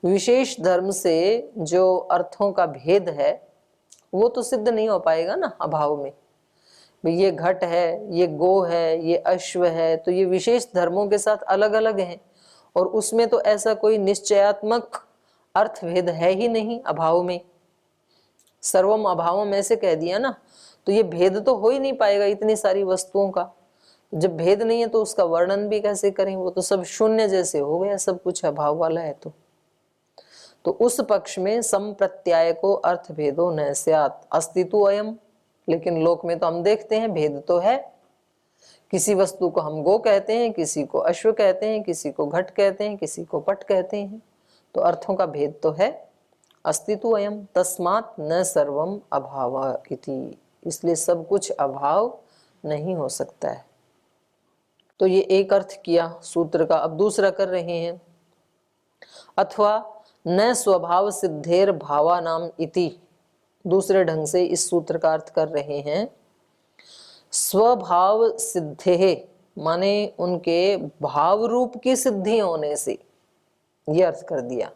विशेष धर्म से जो अर्थों का भेद है वो तो सिद्ध नहीं हो पाएगा ना अभाव में। ये घट है, ये गो है, ये अश्व है, तो ये विशेष धर्मों के साथ अलग अलग हैं और उसमें तो ऐसा कोई निश्चयात्मक अर्थ भेद है ही नहीं अभाव में। सर्वम अभावम ऐसे कह दिया ना, तो ये भेद तो हो ही नहीं पाएगा इतनी सारी वस्तुओं का। जब भेद नहीं है तो उसका वर्णन भी कैसे करें, वो तो सब शून्य जैसे हो गया, सब कुछ अभाव वाला है। तो उस पक्ष में संप्रत्याय को अर्थ भेदो न स्यात् अस्तित्व अयम। लेकिन लोक में तो हम देखते हैं भेद तो है, किसी वस्तु को हम गो कहते हैं, किसी को अश्व कहते हैं, किसी को घट कहते हैं, किसी को पट कहते हैं, तो अर्थों का भेद तो है। अस्तित्व अयम तस्मात् न सर्वम अभाव इति, इसलिए सब कुछ अभाव नहीं हो सकता है। तो ये एक अर्थ किया सूत्र का। अब दूसरा कर रहे हैं, अथवा न स्वभाव सिद्धेर भावानाम इति। दूसरे ढंग से इस सूत्र का अर्थ कर रहे हैं, स्वभाव सिद्धे माने उनके भाव रूप की सिद्धि होने से, ये अर्थ कर दिया।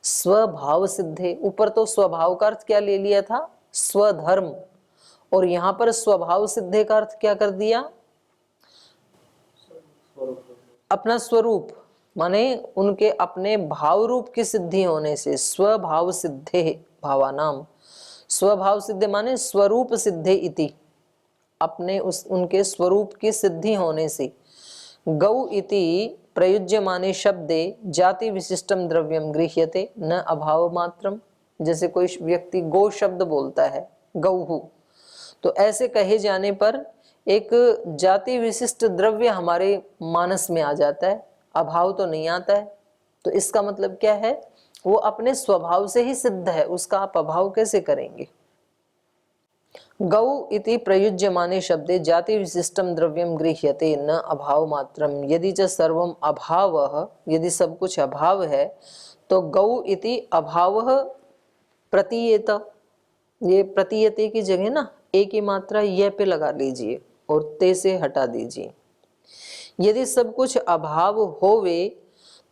स्वभाव सिद्धे, ऊपर तो स्वभाव का अर्थ क्या ले लिया था, स्वधर्म, और यहां पर स्वभाव सिद्धे का अर्थ क्या कर दिया, अपना स्वरूप, माने उनके अपने भाव रूप की सिद्धि होने से। स्वभाव सिद्धे भावानाम, स्वभाव सिद्धे माने स्वरूप सिद्धे इति, अपने उनके स्वरूप की सिद्धि होने से। गौ इति प्रयुज्यमाने शब्दे जाति विशिष्टम द्रव्यम गृह्यते न अभाव मात्रम। जैसे कोई व्यक्ति गो शब्द बोलता है, गौहु, तो ऐसे कहे जाने पर एक जाति विशिष्ट द्रव्य हमारे मानस में आ जाता है, अभाव तो नहीं आता है। तो इसका मतलब क्या है, वो अपने स्वभाव से ही सिद्ध है, उसका आप अभाव कैसे करेंगे। गौ इति प्रयुज्यमाने शब्दे जाति विशिष्टम द्रव्यम गृह्यते न अभाव मात्रम यदि च सर्वम अभावः, यदि सब कुछ अभाव है तो गौ इति अभावः प्रतीयेत। ये प्रतीयते की जगह ना एक ही मात्रा ये पे लगा लीजिए और ते से हटा दीजिए। यदि सब कुछ अभाव होवे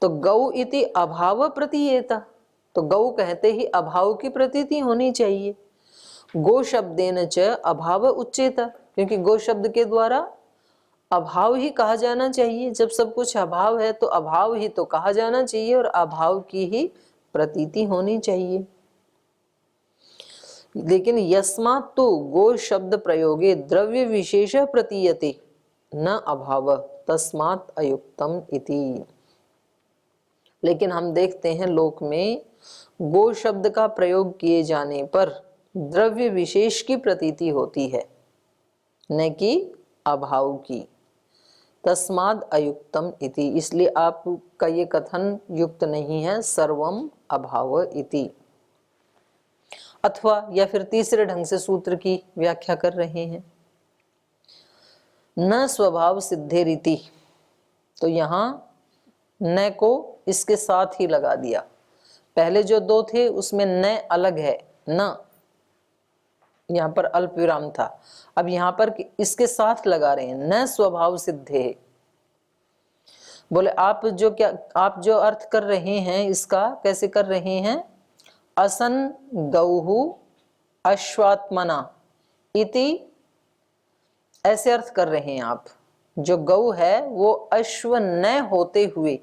तो गौ इति अभाव प्रतीयेत, तो गौ कहते ही अभाव की प्रतीति होनी चाहिए। गो शब्देन च अभाव उच्चेत, क्योंकि गो शब्द के द्वारा अभाव ही कहा जाना चाहिए। जब सब कुछ अभाव है तो अभाव ही तो कहा जाना चाहिए और अभाव की ही प्रतीति होनी चाहिए। लेकिन यस्मात् तो गो शब्द प्रयोगे द्रव्य विशेष प्रतीयते न अभाव तस्मात् अयुक्तम इति। लेकिन हम देखते हैं लोक में गो शब्द का प्रयोग किए जाने पर द्रव्य विशेष की प्रतीति होती है, न कि अभाव की। तस्माद अयुक्तम इति, इसलिए आपका ये कथन युक्त नहीं है, सर्वम अभाव इति। अथवा या फिर तीसरे ढंग से सूत्र की व्याख्या कर रहे हैं, न स्वभाव सिद्धे रीति। तो यहां न को इसके साथ ही लगा दिया। पहले जो दो थे उसमें न अलग है, न यहां पर अल्प विराम था, अब यहां पर इसके साथ लगा रहे हैं, न स्वभाव सिद्धे। बोले आप जो अर्थ कर रहे हैं इसका कैसे कर रहे हैं, असन गौहु अश्वात्मना इति, ऐसे अर्थ कर रहे हैं आप। जो गौ है वो अश्व न होते हुए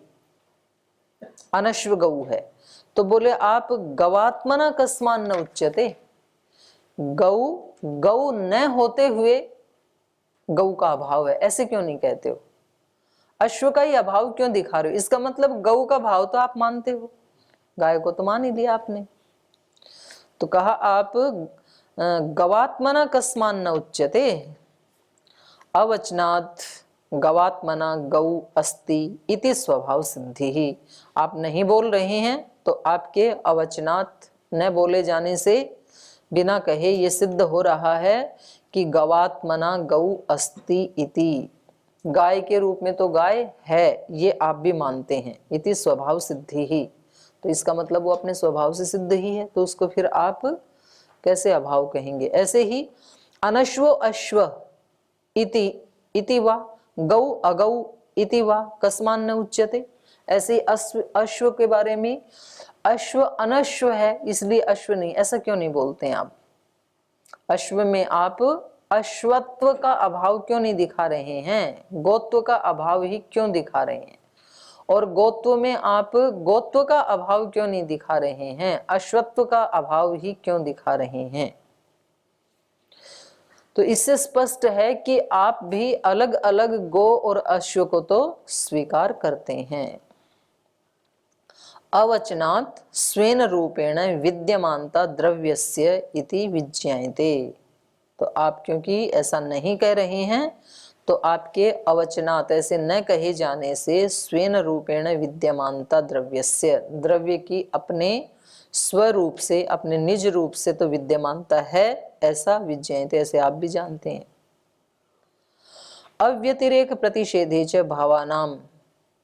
अनश्व गौ है, तो बोले आप गवात्मना कस्मान न उच्यते, गौ न होते हुए गौ का अभाव है, ऐसे क्यों नहीं कहते हो। अश्व का ही अभाव क्यों दिखा रहे हो, इसका मतलब गौ का भाव तो आप मानते हो, गाय को तो मान ही दिया आपने। तो कहा आप गवात्मना कस्मान न उच्यते, अवचनात् गवात्मना गौ अस्ति इति स्वभाव सिद्धि ही। आप नहीं बोल रहे हैं तो आपके अवचनात् न बोले जाने से, बिना कहे ये सिद्ध हो रहा है कि गवात्मना गौ अस्ति इति, गाय के रूप में तो गाय है, ये आप भी मानते हैं, इति स्वभाव सिद्धि ही। तो इसका मतलब वो अपने स्वभाव से सिद्ध ही है, तो उसको फिर आप कैसे अभाव कहेंगे। ऐसे ही अनश्व अश्व इति वा गौ अगौ इति वा कस्मान न उच्यते, ऐसे अश्व के बारे में अश्व अनश्व है इसलिए अश्व नहीं, ऐसा क्यों नहीं बोलते हैं आप? अश्व में आप अश्वत्व का अभाव क्यों नहीं दिखा रहे हैं? गोत्व का अभाव ही क्यों दिखा रहे हैं? और गोत्व में आप गोत्व का अभाव क्यों नहीं दिखा रहे हैं? अश्वत्व का अभाव ही क्यों दिखा रहे हैं? तो इससे स्पष्ट है कि आप भी अलग अलग गो और अश्व को तो स्वीकार करते हैं। अवचनात् स्वेन रूपेण विद्यमानता द्रव्यस्य इति विज्ञायते। तो आप क्योंकि ऐसा नहीं कह रहे हैं तो आपके अवचनात् ऐसे न कहे जाने से स्वेन रूपेण विद्यमानता द्रव्यस्य, द्रव्य की अपने स्वरूप से अपने निज रूप से तो विद्यमानता है, ऐसा विज्ञायते, ऐसे आप भी जानते हैं। अव्यतिरेक प्रतिषेधे च भावानाम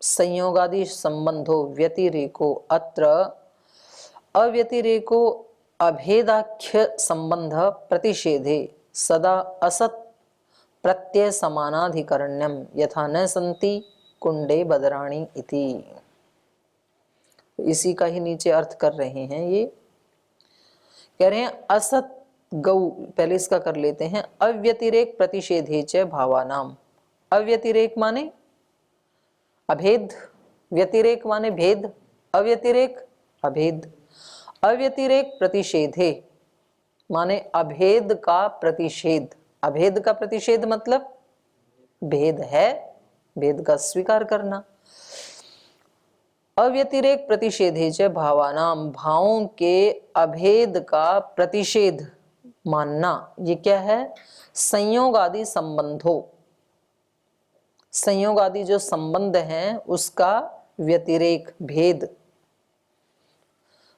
संयोगादि संबंधो व्यतिरेको अत्र अव्यतिरेको अभेदाख्य संबंध प्रतिषेधे सदा असत प्रत्यय समानाधिकरण्यम यथा न संति कुंडे बदराणी इति। इसी का ही नीचे अर्थ कर रहे हैं, ये कह रहे हैं असत गौ, पहले इसका कर लेते हैं। अव्यतिरेक प्रतिषेधे च भावानाम, अव्यतिरेक माने अभेद, व्यतिरेक माने भेद, अव्यतिरेक अभेद। अव्यतिरेक प्रतिषेधे माने अभेद का प्रतिषेध, अभेद का प्रतिषेध मतलब भेद है, भेद का स्वीकार करना। अव्यतिरेक प्रतिषेधे च भावानाम, भावों के अभेद का प्रतिषेध मानना, ये क्या है? संयोग आदि संबंधों, संयोग आदि जो संबंध हैं उसका व्यतिरेक, भेद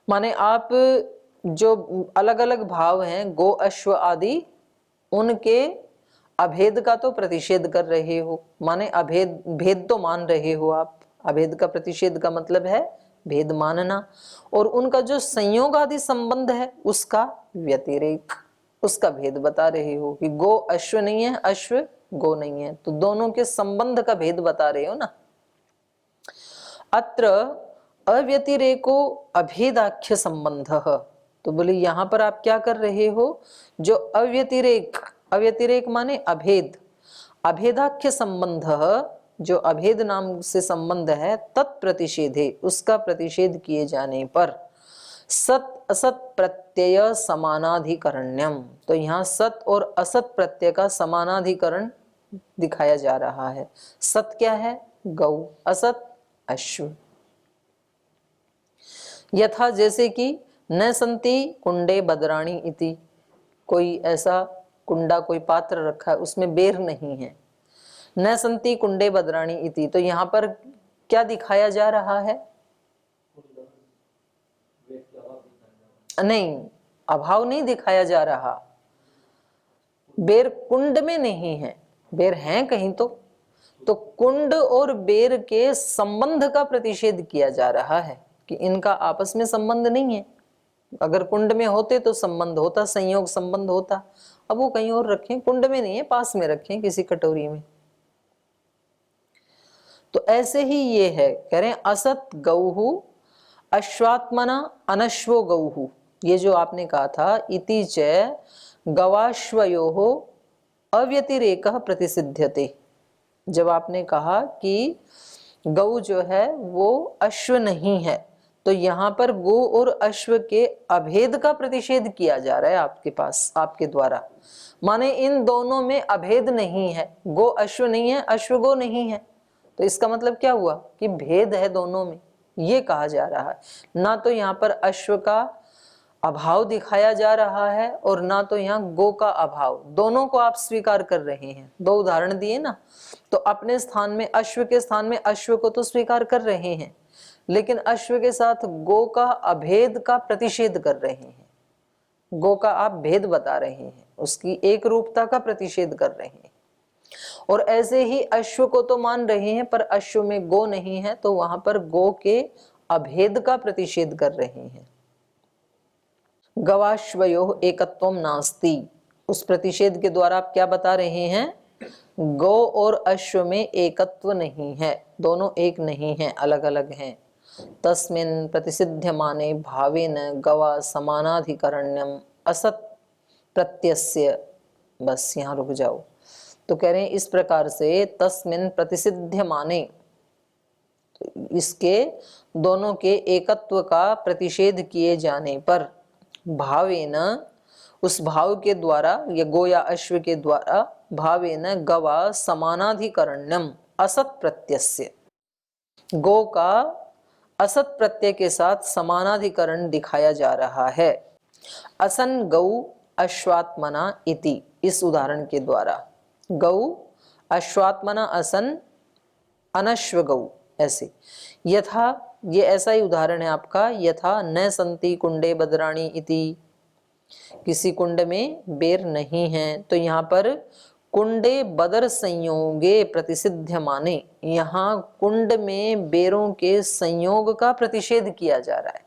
माने आप जो अलग अलग भाव हैं गो अश्व आदि, उनके अभेद का तो प्रतिषेध कर रहे हो, माने अभेद, भेद तो मान रहे हो आप। अभेद का प्रतिषेध का मतलब है भेद मानना, और उनका जो संयोग आदि संबंध है उसका व्यतिरेक, उसका भेद बता रहे हो कि गो अश्व नहीं है, अश्व गो नहीं है, तो दोनों के संबंध का भेद बता रहे हो ना। अत्र अव्यतिरेको अभेदाख्य संबंध, तो बोले यहां पर आप क्या कर रहे हो? जो अव्यतिरेक, अव्यतिरेक माने अभेद, अभेदाख्य संबंध, जो अभेद नाम से संबंध है, तत्प्रतिषेधे, उसका प्रतिषेध किए जाने पर सत असत प्रत्यय समानाधिकरण्यम, तो यहाँ सत और असत प्रत्यय का समानाधिकरण दिखाया जा रहा है। सत क्या है? गौ, असत अश्व। यथा जैसे कि न संति कुंडे बदराणी इति, कोई ऐसा कुंडा, कोई पात्र रखा है उसमें बेर नहीं है। न संति कुंडे बदराणी इति, तो यहाँ पर क्या दिखाया जा रहा है? नहीं, अभाव नहीं दिखाया जा रहा, बेर कुंड में नहीं है, बेर हैं कहीं तो कुंड और बेर के संबंध का प्रतिषेध किया जा रहा है कि इनका आपस में संबंध नहीं है। अगर कुंड में होते तो संबंध होता, संयोग संबंध होता। अब वो कहीं और रखें, कुंड में नहीं है, पास में रखें किसी कटोरी में। तो ऐसे ही ये है, कह रहे हैं असत गौहु अश्वात्मना अनश्वो गौहु, ये जो आपने कहा था इति च गवाश्वयोः अव्यतिरेकः प्रतिसिध्यते, जब आपने कहा कि गौ जो है वो अश्व नहीं है, तो यहाँ पर गो और अश्व के अभेद का प्रतिषेध किया जा रहा है आपके पास, आपके द्वारा। माने इन दोनों में अभेद नहीं है, गो अश्व नहीं है, अश्व गो नहीं है, तो इसका मतलब क्या हुआ कि भेद है दोनों में, ये कहा जा रहा है। ना तो यहाँ पर अश्व का अभाव दिखाया जा रहा है और ना तो यहाँ गो का अभाव, दोनों को आप स्वीकार कर रहे हैं। दो उदाहरण दिए ना, तो अपने स्थान में अश्व के स्थान में अश्व को तो स्वीकार कर रहे हैं, लेकिन अश्व के साथ गो का अभेद का प्रतिषेध कर रहे हैं। गो का आप भेद बता रहे हैं, उसकी एक रूपता का प्रतिषेध कर रहे हैं। और ऐसे ही अश्व को तो मान रहे हैं पर अश्व में गो नहीं है, तो वहां पर गो के अभेद का प्रतिषेध कर रहे हैं। गवाश्वयोः एकत्वम नास्ति, उस प्रतिषेध के द्वारा आप क्या बता रहे हैं गौ और अश्व में एकत्व नहीं है, दोनों एक नहीं है, अलग अलग हैं। तस्मिन् प्रतिसिध्यमाने भावेन गवा समानाधिकरण्यम असत प्रत्यस्य। बस यहाँ रुक जाओ। तो कह रहे हैं इस प्रकार से तस्मिन् प्रतिसिध्यमाने, इसके दोनों के एकत्व का प्रतिषेध किए जाने पर, भावेन उस भाव के द्वारा, या गो या अश्व के द्वारा, भावेन गवा समानाधिकरण्यम असत प्रत्यस्य, गो का असत प्रत्यय के साथ समानाधिकरण दिखाया जा रहा है। असन गौ अश्वात्मना इति, इस उदाहरण के द्वारा गौ अश्वात्मना असन अनश्व गौ, ऐसे। यथा, ये ऐसा ही उदाहरण है आपका, यथा न संति कुंडे बदराणी इति, किसी कुंड में बेर नहीं है, तो यहाँ पर कुंडे बदर संयोगे प्रतिसिध्यमाने, यहाँ कुंड में बेरों के संयोग का प्रतिषेध किया जा रहा है।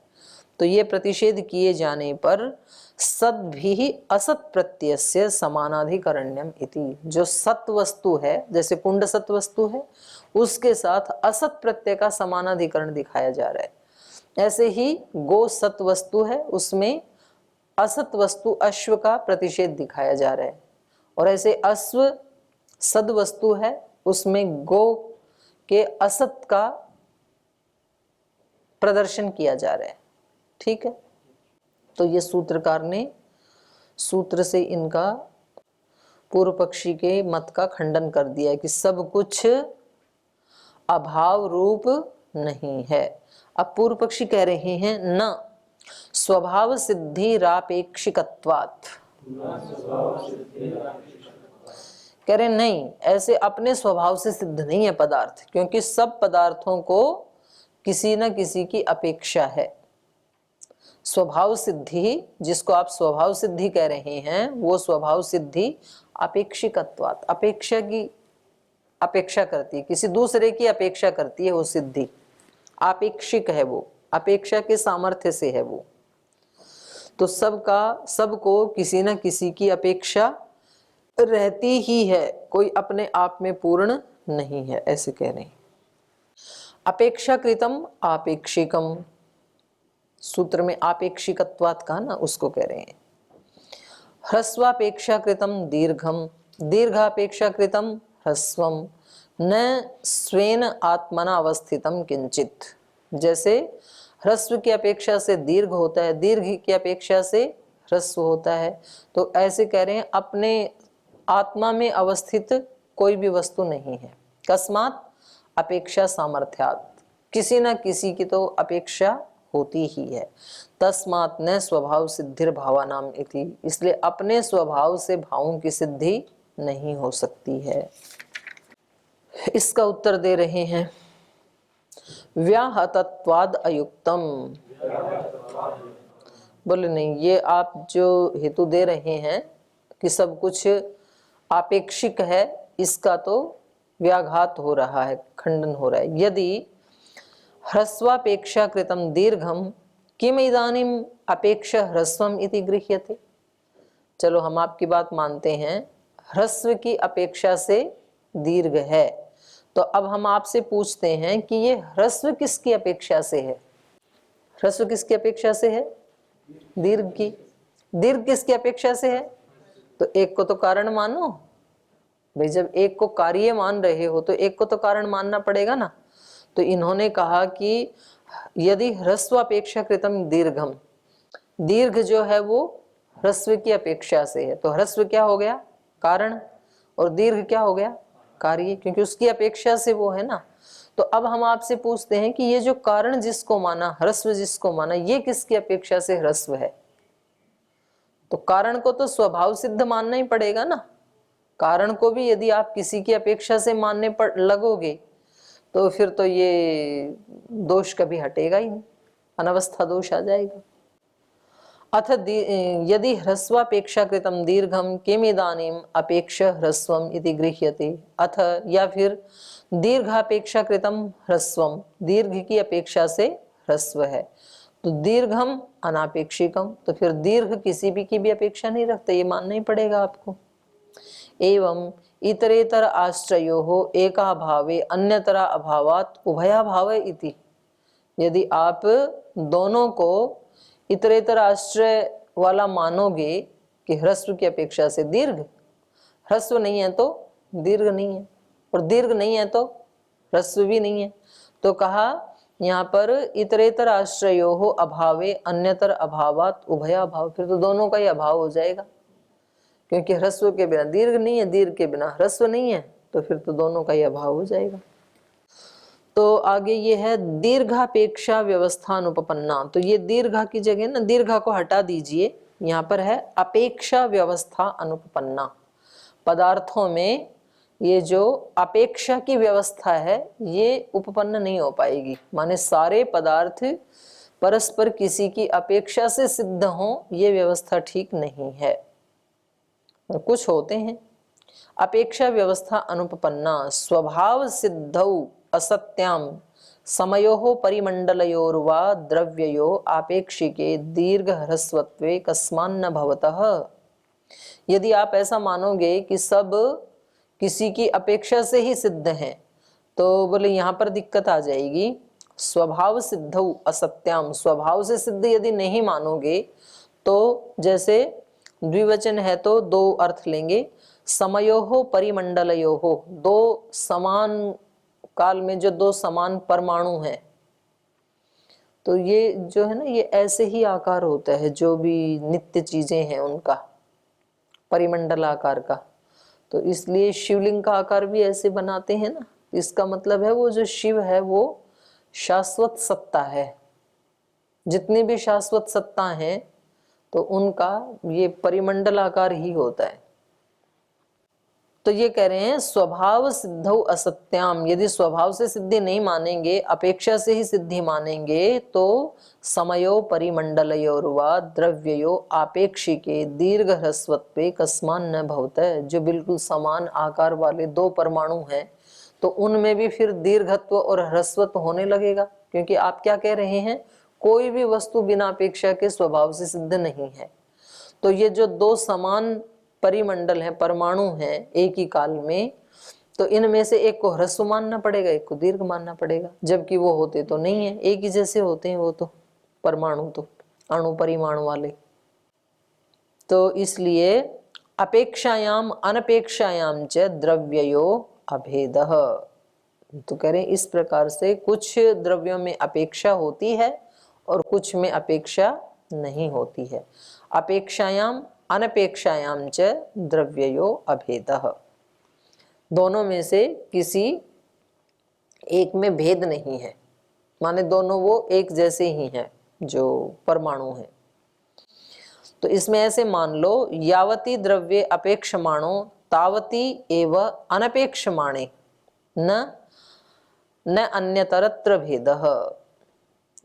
तो ये प्रतिषेध किए जाने पर सद्भिः असत प्रत्ययस्य समानाधिकरण्यम इति, जो सत वस्तु है, जैसे कुंड सत वस्तु है, उसके साथ असत प्रत्यय का समानाधिकरण दिखाया जा रहा है। ऐसे ही गो सत वस्तु है, उसमें असत वस्तु अश्व का प्रतिषेध दिखाया जा रहा है। और ऐसे अश्व सद वस्तु है, उसमें गो के असत का प्रदर्शन किया जा रहा है। ठीक है, तो ये सूत्रकार ने सूत्र से इनका पूर्व पक्षी के मत का खंडन कर दिया है कि सब कुछ अभाव रूप नहीं है। अब पूर्व पक्षी कह रहे हैं न स्वभाव सिद्धिरापेक्षिकत्वात्, कह रहे नहीं, ऐसे अपने स्वभाव से सिद्ध नहीं है पदार्थ, क्योंकि सब पदार्थों को किसी न किसी की अपेक्षा है। स्वभाव सिद्धि, जिसको आप स्वभाव सिद्धि कह रहे हैं, वो स्वभाव सिद्धि अपेक्षिकत्वात्, अपेक्षा की अपेक्षा करती है, किसी दूसरे की अपेक्षा करती है वो सिद्धि, आपेक्षिक है वो, अपेक्षा के सामर्थ्य से है वो। तो सबको किसी न किसी की अपेक्षा रहती ही है, कोई अपने आप में पूर्ण नहीं है, ऐसे कह रहे हैं। अपेक्षाकृतम आपेक्षिकम, सूत्र में आपेक्षिकत्वात् का ना, उसको कह रहे हैं। ह्रस्वापेक्षाकृतम दीर्घम, दीर्घापेक्षाकृतम ह्रस्वम, न स्वेन आत्मना अवस्थितम किंचित, जैसे ह्रस्व की अपेक्षा से दीर्घ होता है, दीर्घ की अपेक्षा से ह्रस्व होता है, तो ऐसे कह रहे हैं अपने आत्मा में अवस्थित कोई भी वस्तु नहीं है। कस्मात् अपेक्षा सामर्थ्यात्, किसी न किसी की तो अपेक्षा होती ही है। तस्मात् न स्वभाव सिद्धिर भावानाम इति, इसलिए अपने स्वभाव से भावों की सिद्धि नहीं हो सकती है। इसका उत्तर दे रहे हैं व्याहतत्वाद अयुक्तम। बोले नहीं, ये आप जो हेतु दे रहे हैं कि सब कुछ आपेक्षिक है, इसका तो व्याघात हो रहा है, खंडन हो रहा है। यदि ह्रस्वापेक्षा कृतम दीर्घम किम इदानीम अपेक्षा ह्रस्वम इति गृह्यते। चलो हम आपकी बात मानते हैं, ह्रस्व की अपेक्षा से दीर्घ है, तो अब हम आपसे पूछते हैं कि ये ह्रस्व किसकी अपेक्षा से है? ह्रस्व किसकी अपेक्षा से है? दीर्घ की। दीर्घ किसकी अपेक्षा से है? तो एक को तो कारण मानो भाई, जब एक को कार्य मान रहे हो तो एक को तो कारण मानना पड़ेगा ना। तो इन्होंने कहा कि यदि ह्रस्व अपेक्षा कृतम दीर्घम, दीर्घ जो है वो ह्रस्व की अपेक्षा से है, तो ह्रस्व क्या हो गया? कारण, और दीर्घ क्या हो गया? कार्य, क्योंकि उसकी अपेक्षा से वो है ना। तो अब हम आपसे पूछते हैं कि ये जो कारण जिसको माना, ह्रस्व जिसको माना, ये किसकी अपेक्षा से ह्रस्व है? तो कारण को तो स्वभाव सिद्ध मानना ही पड़ेगा ना। कारण को भी यदि आप किसी की अपेक्षा से मानने पर लगोगे तो फिर तो ये दोष कभी हटेगा ही नहीं, अनवस्था दोष आ जाएगा। अथ यदि ह्रस्वापेक्षा कृतम दीर्घम किमिदानीम अपेक्षा ह्रस्वम इति गृह्यते। अथ या फिर दीर्घापेक्षा कृतम ह्रस्वम, दीर्घ की अपेक्षा से ह्रस्व है, तो दीर्घम अनापेक्षिकम, तो फिर दीर्घ किसी भी की भी अपेक्षा नहीं रखते, ये मानना ही पड़ेगा आपको। एवं इतरेतर आश्रयो एकाभावे अन्यतरा अभावात उभयाभावे इति। यदि आप दोनों को इतरेतर आश्रय वाला मानोगे कि ह्रस्व की अपेक्षा से दीर्घ, ह्रस्व नहीं है तो दीर्घ नहीं है, और दीर्घ नहीं है तो ह्रस्व भी नहीं है, तो कहा यहाँ पर इतरेतर आश्रयो हो अभावे अन्यतर अभावात उभयाभाव, फिर तो दोनों का ही अभाव हो जाएगा, क्योंकि ह्रस्व के बिना दीर्घ नहीं है, दीर्घ के बिना ह्रस्व नहीं है, तो फिर तो दोनों का ही अभाव हो जाएगा। तो आगे ये है दीर्घापेक्षा व्यवस्था अनुपपन्ना। तो ये दीर्घा की जगह ना दीर्घा को हटा दीजिए, यहाँ पर है अपेक्षा व्यवस्था अनुपपन्ना। पदार्थों में ये जो अपेक्षा की व्यवस्था है ये उपपन्न नहीं हो पाएगी, माने सारे पदार्थ परस्पर किसी की अपेक्षा से सिद्ध हों, ये व्यवस्था ठीक नहीं है। कुछ होते हैं अपेक्षा व्यवस्था अनुपपन्ना स्वभाव सिद्धौ असत्याम समयोः परिमंडलयोर्वा द्रव्ययो आपेक्षिके दीर्घ ह्रस्वत्वे कस्मान्न भवतः। यदि आप ऐसा मानोगे कि सब किसी की अपेक्षा से ही सिद्ध हैं, तो बोले यहाँ पर दिक्कत आ जाएगी। स्वभाव सिद्धौ असत्याम, स्वभाव से सिद्ध यदि नहीं मानोगे तो जैसे द्विवचन है तो दो अर्थ लेंगे। समयोः परिमंडलयोः, दो समान काल में जो दो समान परमाणु हैं, तो ये जो है ना ये ऐसे ही आकार होता है, जो भी नित्य चीजें हैं उनका परिमंडल आकार का। तो इसलिए शिवलिंग का आकार भी ऐसे बनाते हैं ना, इसका मतलब है वो जो शिव है वो शाश्वत सत्ता है। जितनी भी शाश्वत सत्ता हैं तो उनका ये परिमंडल आकार ही होता है। तो ये कह रहे हैं स्वभाव सिद्धौ असत्याम, यदि स्वभाव से सिद्धि नहीं मानेंगे, अपेक्षा से ही सिद्धि मानेंगे, तो समयो परिमंडलयोर्वा द्रव्ययो आपेक्षिके दीर्घ ह्रस्वत्वे कस्मान न भवतः। जो बिल्कुल समान आकार वाले दो परमाणु हैं तो उनमें भी फिर दीर्घत्व और ह्रस्वत्व होने लगेगा, क्योंकि आप क्या कह रहे हैं, कोई भी वस्तु बिना अपेक्षा के स्वभाव से सिद्ध नहीं है। तो ये जो दो समान परिमंडल हैं, परमाणु हैं एक ही काल में, तो इनमें से एक को ह्रस्व मानना पड़ेगा, एक को दीर्घ मानना पड़ेगा, जबकि वो होते तो नहीं है, एक ही जैसे होते हैं वो तो परमाणु, तो अणु परिमाणु वाले। तो इसलिए अपेक्षायाम अनपेक्षायाम च द्रव्ययो अभेदः। तो कह रहे इस प्रकार से कुछ द्रव्यों में अपेक्षा होती है और कुछ में अपेक्षा नहीं होती है। अपेक्षायाम अनपेक्षायाम च द्रव्ययो अभेदः, दोनों में से किसी एक में भेद नहीं है, माने दोनों वो एक जैसे ही हैं जो परमाणु हैं। तो इसमें ऐसे मान लो यावती द्रव्ये अपेक्षमाणो तावती एव अनपेक्षमाणे न अन्यतरत्र भेदः।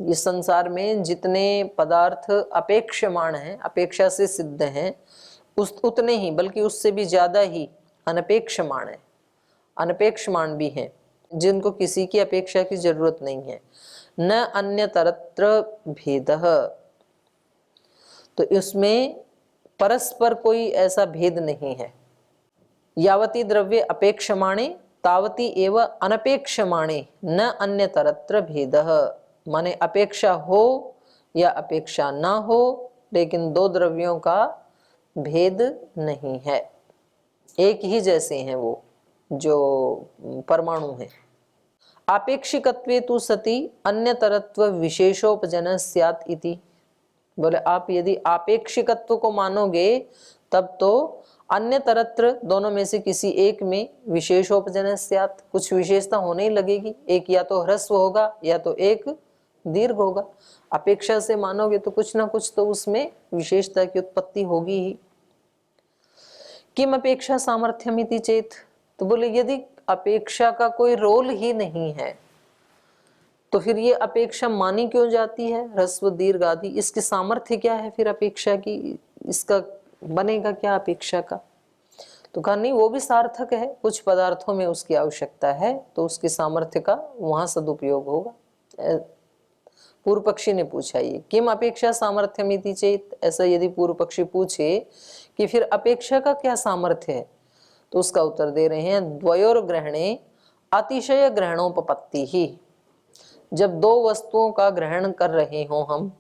इस संसार में जितने पदार्थ अपेक्षमाण हैं, अपेक्षा से सिद्ध हैं, उतने ही बल्कि उससे भी ज्यादा ही अनपेक्षमाण है, अनपेक्षमाण भी हैं, जिनको किसी की अपेक्षा की जरूरत नहीं है। न अन्यतरत्र भेदः, तो इसमें परस्पर कोई ऐसा भेद नहीं है। यावती द्रव्ये अपेक्षमाणे तावती एव अनपेक्षमाणे न अन्यतरत्र भेदः। माने अपेक्षा हो या अपेक्षा ना हो, लेकिन दो द्रव्यों का भेद नहीं है, एक ही जैसे हैं वो जो परमाणु हैं। आपेक्षिकत्वे तु सति अन्यतरत्व विशेषोपजन स्यात् इति। बोले आप यदि आपेक्षिकत्व को मानोगे तब तो अन्यतरत्र दोनों में से किसी एक में विशेषोपजन स्यात्, कुछ विशेषता होने ही लगेगी, एक या तो ह्रस्व होगा या तो एक दीर्घ होगा। अपेक्षा से मानोगे तो कुछ ना कुछ तो उसमें विशेषता की उत्पत्ति होगी ही। किम अपेक्षा सामर्थ्यमिति चेत, तो बोले यदि अपेक्षा का कोई रोल ही नहीं है तो फिर ये अपेक्षा मानी क्यों जाती है, ह्रस्व दीर्घ आदि, इसकी सामर्थ्य क्या है फिर अपेक्षा की, इसका बनेगा क्या अपेक्षा का। तो कहा नहीं, वो भी सार्थक है, कुछ पदार्थों में उसकी आवश्यकता है तो उसके सामर्थ्य का वहां सदुपयोग होगा। पूर्व पक्षी ने पूछा ये किम अपेक्षा सामर्थ्यमिति चेत, ऐसा यदि पूर्व पक्षी पूछे कि फिर अपेक्षा का क्या सामर्थ्य है, तो उसका उत्तर दे रहे हैं द्वयोर ग्रहणे अतिशय ग्रहणोपपत्ति ही। जब दो वस्तुओं का ग्रहण कर रहे हो हम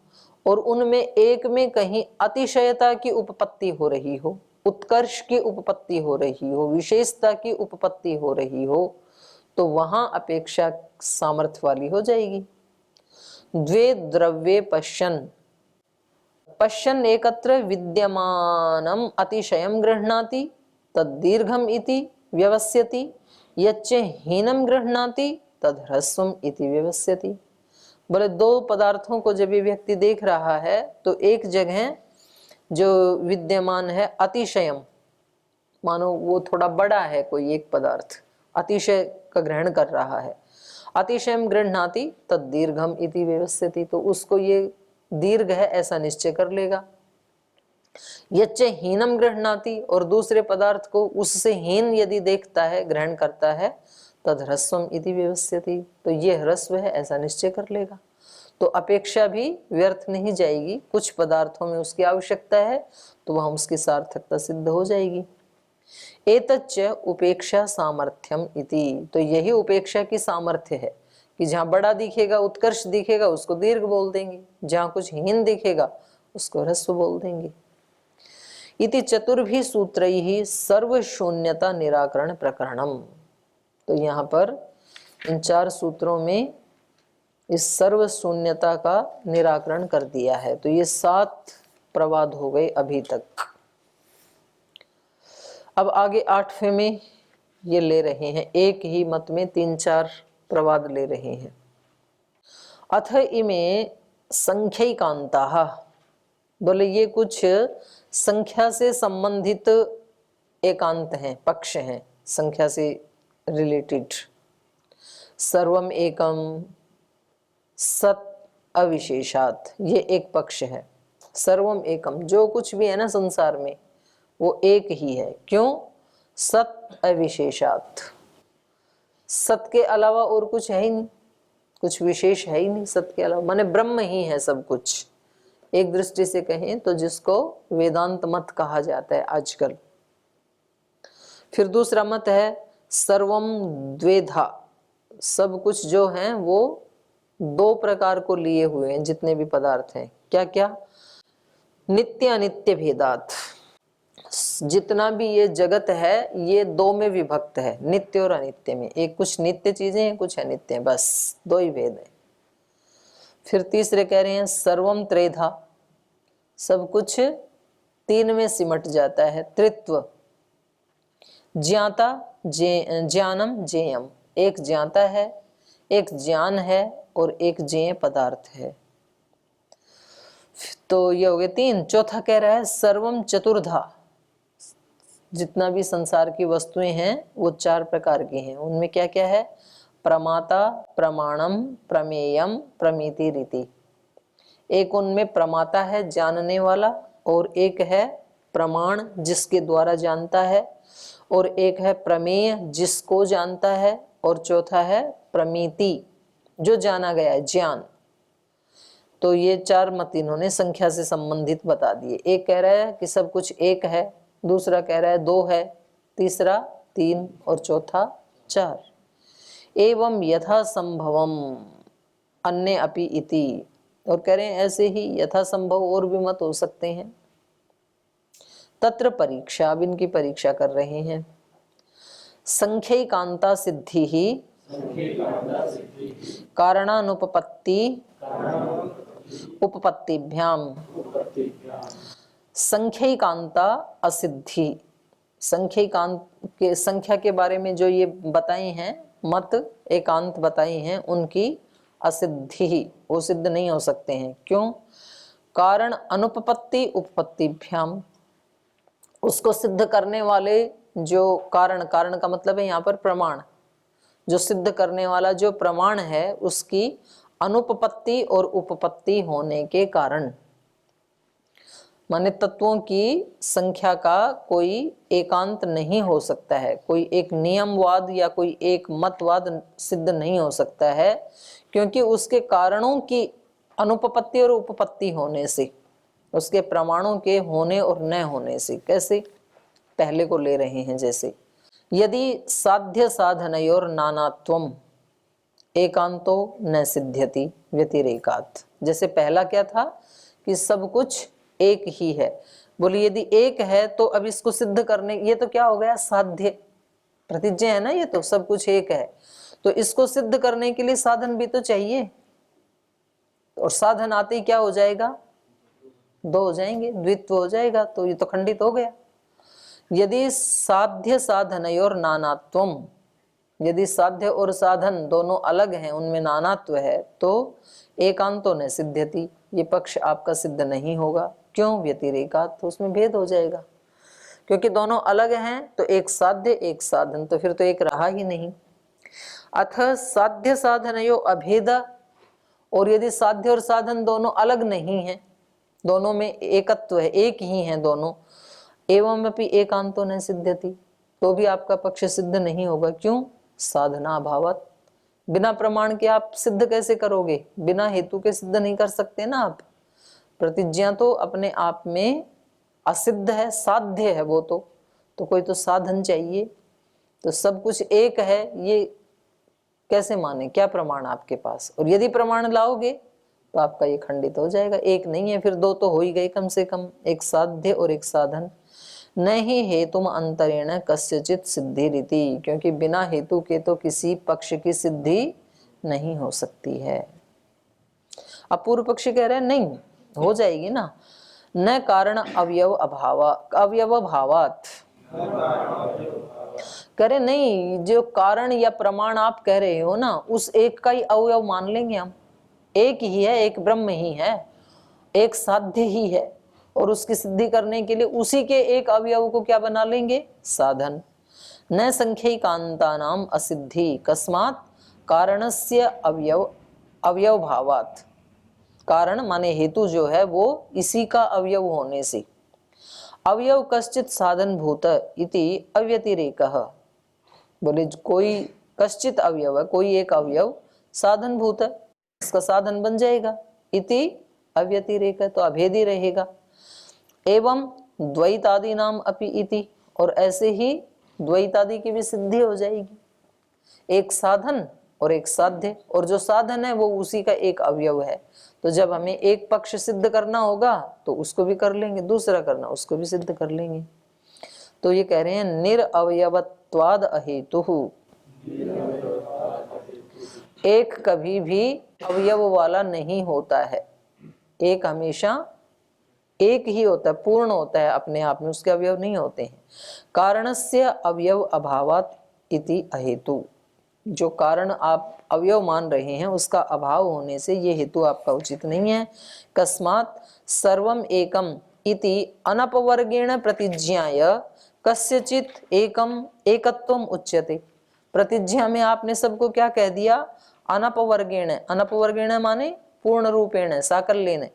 और उनमें एक में कहीं अतिशयता की उपपत्ति हो रही हो, उत्कर्ष की उपपत्ति हो रही हो, विशेषता की उपपत्ति हो रही हो, तो वहां अपेक्षा सामर्थ्य वाली हो जाएगी। द्वे द्रव्ये पश्यन् पश्यन् एकत्र विद्यमानम अतिशयम गृह्णाति तद्दीर्घम इति व्यवस्यति, यच्च हीनम गृह्णाति तद ह्रस्वम इति व्यवस्यति। बोले दो पदार्थों को जब भी व्यक्ति देख रहा है तो एक जगह जो विद्यमान है अतिशयम, मानो वो थोड़ा बड़ा है, कोई एक पदार्थ अतिशय का ग्रहण कर रहा है, अतिशयम गृह्णाति तद दीर्घम इति व्यवस्यति, तो उसको ये दीर्घ है ऐसा निश्चय कर लेगा। यच्च हीनम गृह्णाति, और दूसरे पदार्थ को उससे हीन यदि देखता है, ग्रहण करता है, तद ह्रस्वम इति व्यवस्यति, तो ये ह्रस्व है ऐसा निश्चय कर लेगा। तो अपेक्षा भी व्यर्थ नहीं जाएगी, कुछ पदार्थों में उसकी आवश्यकता है तो वह उसकी सार्थकता सिद्ध हो जाएगी। एतच्च उपेक्षा सामर्थ्यम इति, तो यही उपेक्षा की सामर्थ्य है कि जहाँ बड़ा दिखेगा, उत्कर्ष दिखेगा, उसको दीर्घ बोल देंगे, जहाँ कुछ हीन दिखेगा उसको ह्रस्व बोल देंगे। इति चतुर्भि सूत्रैः सर्वशून्यता निराकरण प्रकरणम, तो यहाँ पर इन 4 सूत्रों में इस सर्व शून्यता का निराकरण कर दिया है। तो ये 7 प्रवाद हो गए अभी तक। अब आगे 8वें में ये ले रहे हैं, एक ही मत में 3-4 प्रवाद ले रहे हैं। अथ इमे संख्यैकांताः, बोले ये कुछ संख्या से संबंधित एकांत हैं, पक्ष हैं, संख्या से रिलेटेड। सर्वम एकम सत अविशेषात, ये एक पक्ष है। सर्वम एकम, जो कुछ भी है ना संसार में वो एक ही है। क्यों? सत अविशेषात, सत के अलावा और कुछ है ही नहीं, कुछ विशेष है ही नहीं सत के अलावा, माने ब्रह्म ही है सब कुछ। एक दृष्टि से कहें तो जिसको वेदांत मत कहा जाता है आजकल। फिर दूसरा मत है सर्वम द्वेधा, सब कुछ जो है वो 2 प्रकार को लिए हुए हैं, जितने भी पदार्थ हैं। क्या क्या? नित्य अनित्य भेदात, जितना भी ये जगत है ये 2 में विभक्त है, नित्य और अनित्य में। एक कुछ नित्य चीजें हैं, कुछ अनित्य हैं, बस 2 ही भेद है। फिर तीसरे कह रहे हैं सर्वम त्रेधा, सब कुछ 3 में सिमट जाता है, त्रित्व। ज्ञाता ज्ञानम ज्ञेयम, एक ज्ञाता है, एक ज्ञान है और एक ज्ञेय पदार्थ है। तो ये हो गए 3। चौथा कह रहा है सर्वम चतुर्धा, जितना भी संसार की वस्तुएं हैं वो 4 प्रकार की हैं। उनमें क्या क्या है? प्रमाता, प्रमाणम, प्रमेयम, प्रमिति रीति। एक उनमें प्रमाता है, जानने वाला, और एक है प्रमाण जिसके द्वारा जानता है, और एक है प्रमेय जिसको जानता है, और चौथा है प्रमिति जो जाना गया है, ज्ञान। तो ये 4 मत इन्होंने संख्या से संबंधित बता दिए। एक कह रहा है कि सब कुछ एक है, दूसरा कह रहा है 2 है, तीसरा 3 और चौथा 4। एवं यथा संभवम अन्य अपि इति, और कह रहे हैं ऐसे ही यथा संभव और भी मत हो सकते हैं। तत्र परीक्षा, अब इनकी परीक्षा कर रहे हैं। संख्यैकांता सिद्धि ही कारणानुपपत्ति उपपत्तिभ्याम संख्यैकांता असिद्धि, संख्यैकांत के संख्या के बारे में जो ये बताए हैं मत, एकांत बताए हैं, उनकी असिद्धि, वो सिद्ध नहीं हो सकते हैं। क्यों? कारण अनुपपत्ति उपपत्तिभ्याम, उसको सिद्ध करने वाले जो कारण, कारण का मतलब है यहाँ पर प्रमाण, जो सिद्ध करने वाला जो प्रमाण है उसकी अनुपपत्ति और उपपत्ति होने के कारण, माने तत्वों की संख्या का कोई एकांत नहीं हो सकता है, कोई एक नियमवाद या कोई एक मतवाद सिद्ध नहीं हो सकता है, क्योंकि उसके कारणों की अनुपपत्ति और उपपत्ति होने से, उसके प्रमाणों के होने और न होने से। कैसे? पहले को ले रहे हैं, जैसे यदि साध्य साधनयोर नानात्वम एकांतो न सिद्ध्यति व्यतिरेकात्। जैसे पहला क्या था कि सब कुछ एक ही है, बोले यदि एक है तो अब इसको सिद्ध करने, ये तो क्या हो गया, साध्य प्रतिज्ञा है ना, ये तो सब कुछ एक है, तो इसको सिद्ध करने के लिए साधन भी तो चाहिए, और साधन आते ही क्या हो जाएगा, दो हो जाएंगे, द्वित्व हो जाएगा, तो ये तो खंडित हो गया। यदि साध्य साधनयोर नानात्वम, यदि साध्य और साधन दोनों अलग हैं, उनमें नानात्व है, तो एकांतो न सिद्ध्यति, ये पक्ष आपका सिद्ध नहीं होगा। क्यों, व्यतिरेकात्, तो उसमें भेद हो जाएगा, क्योंकि दोनों अलग हैं, तो एक साध्य एक साधन, तो फिर तो एक रहा ही नहीं। अथ साध्य साधनयो अभेद, और यदि साध्य और साधन दोनों अलग नहीं हैं, दोनों में एकत्व है, एक ही हैं दोनों, एवं अपि एकांतो न सिद्ध्यति, तो भी आपका पक्ष सिद्ध नहीं होगा। क्यों, साधना अभावत, बिना प्रमाण के आप सिद्ध कैसे करोगे, बिना हेतु के सिद्ध नहीं कर सकते ना आप। प्रतिज्ञा तो अपने आप में असिद्ध है, साध्य है वो तो कोई तो साधन चाहिए, तो सब कुछ एक है, ये कैसे माने, क्या प्रमाण आपके पास, और यदि प्रमाण लाओगे तो आपका ये खंडित हो जाएगा। एक नहीं है, फिर दो तो हो ही गए कम से कम, एक साध्य और एक साधन। नहीं हेतुम अंतरेण कस्यचित सिद्धि रीति, क्योंकि बिना हेतु के तो किसी पक्ष की सिद्धि नहीं हो सकती है। अब पूर्व पक्षी कह रहे हैं नहीं हो जाएगी ना, न कारण अवयव भावात, करे नहीं, जो कारण या प्रमाण आप कह रहे हो ना, उस एक का ही अवयव मान लेंगे हम, एक ही है, एक ब्रह्म ही है, एक साध्य ही है, और उसकी सिद्धि करने के लिए उसी के एक अवयव को क्या बना लेंगे, साधन। न संख्यैकान्तानाम असिद्धि कस्मात् कारणस्य अवयव भावात्, कारण माने हेतु जो है वो इसी का अवयव होने से। अवयव कश्चित साधन भूत इति अव्यतिरेकः, बोले कोई कश्चित अवयव है, कोई एक अवयव साधन भूत है, इसका साधन बन जाएगा, इति अव्यतिरेक, तो अभेदी रहेगा। एवं द्वैतादि नाम अपि इति, और ऐसे ही द्वैतादि की भी सिद्धि हो जाएगी, एक साधन और एक साध्य, और जो साधन है वो उसी का एक अवयव है, तो जब हमें एक पक्ष सिद्ध करना होगा तो उसको भी कर लेंगे, दूसरा करना उसको भी सिद्ध कर लेंगे। तो ये कह रहे हैं निरअवयवत्वाद अहेतुः, एक कभी भी अवयव वाला नहीं होता है, एक हमेशा एक ही होता है, पूर्ण होता है अपने आप में, उसके अवयव नहीं होते हैं। कारणस्य अवयव अभावात् इति अहेतु, जो कारण आप अवयव मान रहे हैं उसका अभाव होने से ये हेतु आपका उचित नहीं है। कस्मात् सर्वम एकम इति अनपवर्गेण प्रतिज्ञाय कस्यचित एकम एकत्वम उच्यते। प्रतिज्ञा में आपने सबको क्या कह दिया, अनपवर्गेण, अनपवर्गेण माने पूर्ण रूपेण, साकल्येन,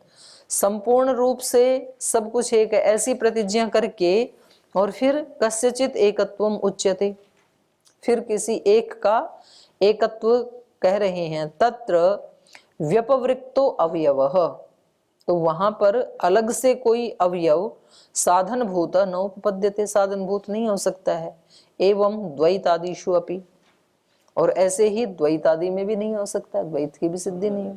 संपूर्ण रूप से सब कुछ एक है, ऐसी प्रतिज्ञा करके, और फिर कस्यचित एकत्वम उच्यते, फिर किसी एक का एकत्व कह रहे हैं। तत्र व्यपवृक्तो अवयवः, तो वहां पर अलग से कोई अवयव साधन भूत न उपपद्यते, साधन भूत नहीं हो सकता है। एवं द्वैतादिषु अपि, और ऐसे ही द्वैतादि में भी नहीं हो सकता, द्वैत की भी सिद्धि नहीं है।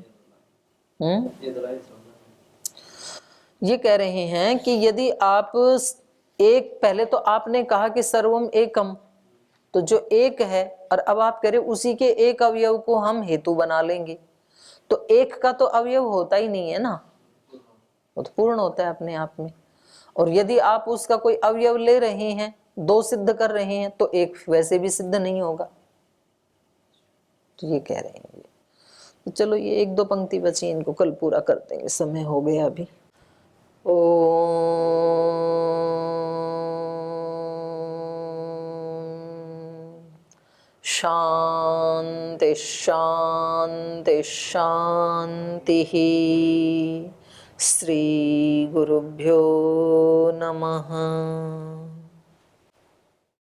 ये कह रहे हैं कि यदि आप एक, पहले तो आपने कहा कि सर्वम एकम, तो जो एक है, और अब आप कह रहे उसी के एक अवयव को हम हेतु बना लेंगे, तो एक का तो अवयव होता ही नहीं है ना, वो तो पूर्ण होता है अपने आप में। और यदि आप उसका कोई अवयव ले रहे हैं, दो सिद्ध कर रहे हैं, तो एक वैसे भी सिद्ध नहीं होगा। तो ये कह रहे हैं। तो चलो ये एक दो पंक्ति बची, इनको कल पूरा कर देंगे, समय हो गया अभी। शांति शांति शांति। श्री गुरुभ्यो नमः।